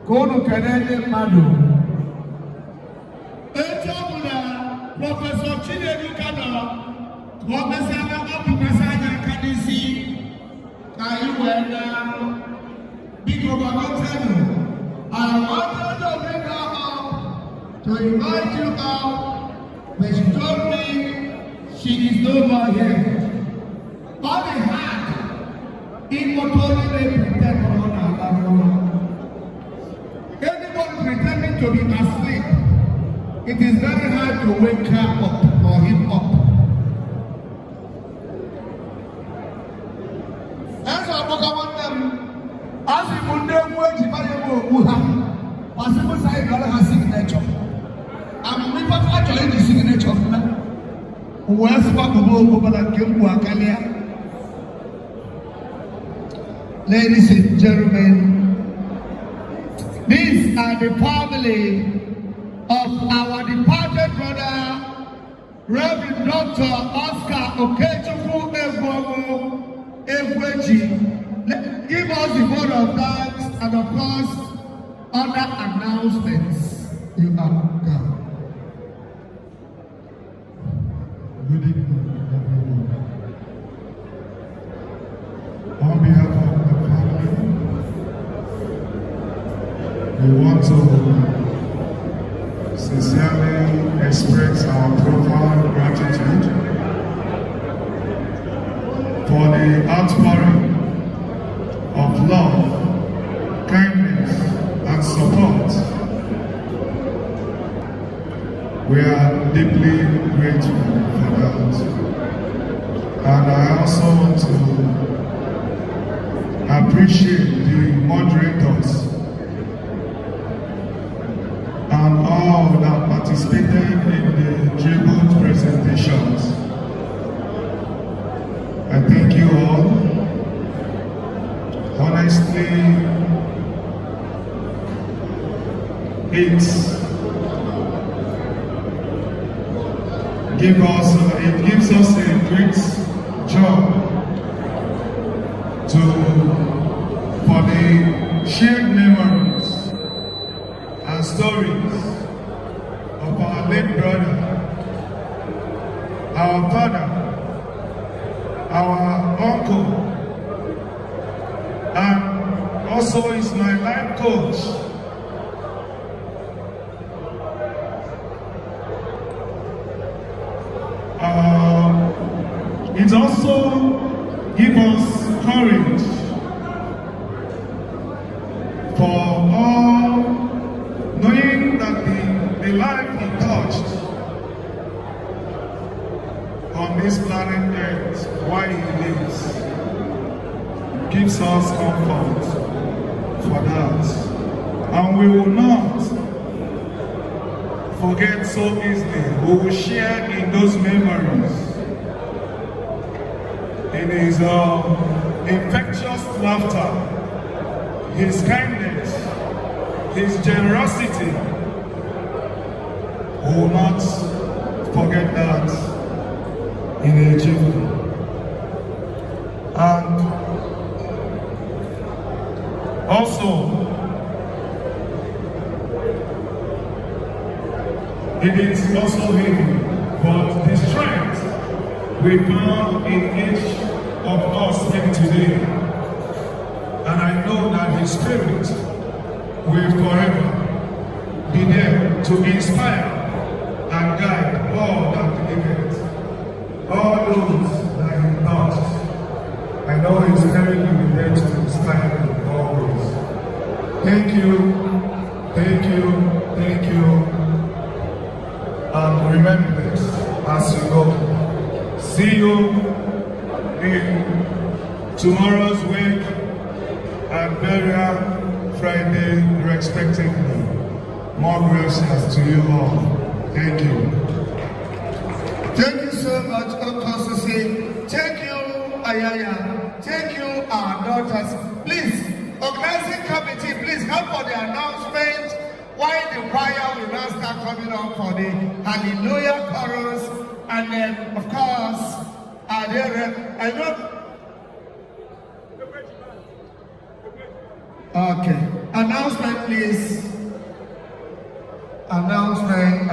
Kono Kanele Madu. Professor Chinedu Kano, Professor Professor Kanisi, Kaiwena, Big Obama. I wanted to bring her up to invite you out, but she told me she is no more here. All they had, it was only they pretend anyone pretending to be asleep, it is very hard to wake her up or him up. As I talk about them, as we put them where the body will have, as people say, God has signature. I'm with what actually the signature of man. Where's what the world like Egwuonwu? Ladies and gentlemen, these are the family of our departed brother, Reverend Dr. Oscar Egwuonwu. Give us the word of thanks and of course other announcements. You are God. Good evening, everyone. On behalf of the family, we want to sincerely express our profound gratitude for the outpouring of love, kindness, and support. We are deeply grateful for that. And I also want to appreciate the moderators and all that participated in the tribute presentations. I thank you all. Honestly, it gives us a great joy for the shared memories and stories of our late brother, our father, our uncle, and also is my life coach. It also gives us courage for all, knowing that the life he touched on this planet Earth while he lives gives us comfort for that. And we will not forget so easily. We will share in those memories. In his infectious laughter, his kindness, his generosity. We will not forget that in a jiffy. And also, it is also him, but the strength we found in each of us here today. And I know that his spirit will forever be there to inspire and guide all that believe, all those that he touched. I know his spirit will be there to inspire them always. Thank you, thank you, thank you. And remember this as you go. See you in tomorrow's wake and burial Friday, respectively. More gracias to you all. Thank you. Thank you so much, Uncle Susi. Thank you, Ayaya. Thank you, our daughters. Please, organizing committee, please help for the announcement. Why the choir will now start coming up for the Hallelujah chorus. And then, of course, I know. Okay. Announcement, please. Announcement.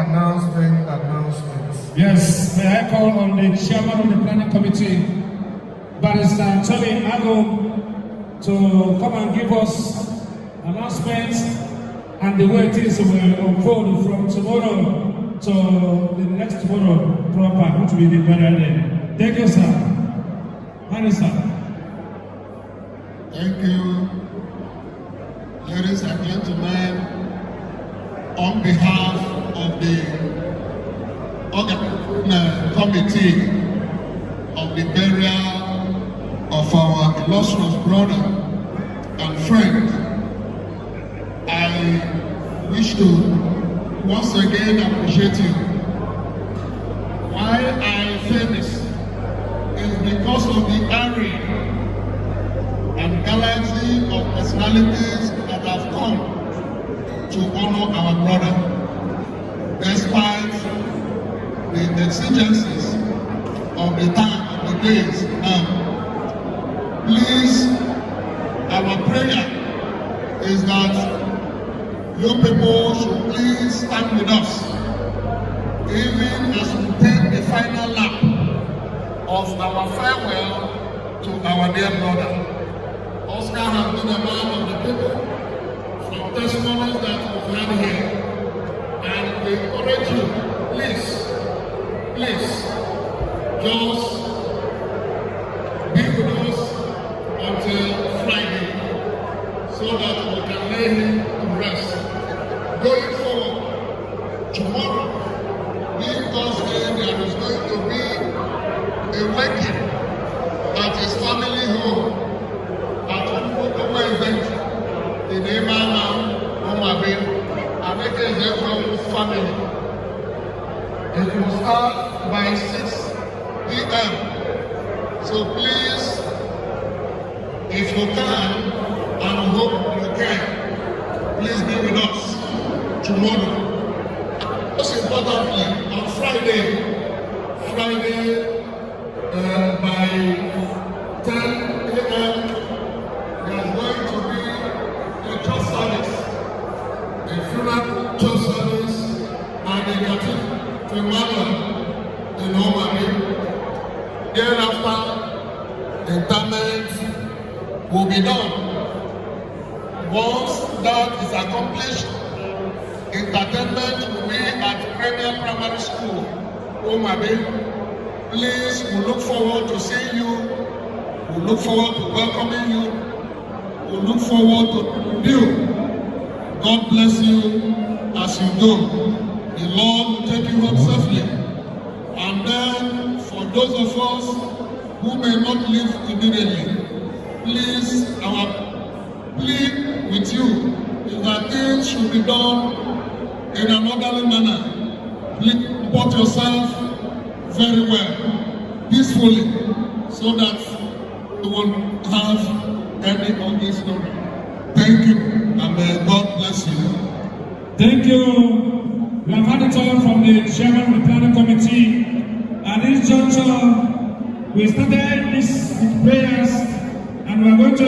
Yes, may I call on the chairman of the planning committee, Barrister Tony Ago, to come and give us announcements and the way things will unfold from tomorrow to the next tomorrow proper, which will be the burial day. Thank you, sir. Minister. Thank you, ladies and gentlemen. On behalf of the committee of the burial of our illustrious brother and friend, I wish to once again appreciate you. Why I say this is because of the array and galaxy of personalities that have come to honor our brother, despite the exigencies of the time, of the days now. Please, our prayer is that you people should please stand with us, even as we take the final lap of our farewell to our dear brother. Oscar has been a man of the people from testimonies that we've had here, and we encourage you, please, just be with us until Friday, so that we can lay him to rest. Going forward, tomorrow, being Thursday, there is going to be a wedding at his family home at Egwuonwu event in Emana, Omabe, and it is Egwuonwu family. It will start by 6 p.m. So please, if you can, and I hope you can, please be with us tomorrow. Most importantly, on Friday by 10 a.m. there's going to be a church service, a funeral church service, and a cathedral in Omabe. Thereafter, interment will be done. Once that is accomplished, entertainment will be at Premier Primary School, Omabe. Please, we look forward to seeing you. We look forward to welcoming you. We look forward to you. God bless you as you go. The Lord will take you home safely. And then, for those of us who may not live immediately, please, our plea with you is that things should be done in an orderly manner. Please comport yourself very well, peacefully, so that you won't have any of this story. Thank you, and may God bless you. Thank you. We have had a talk from the chairman of the planning committee. At this juncture, we started this with prayers, and we are going to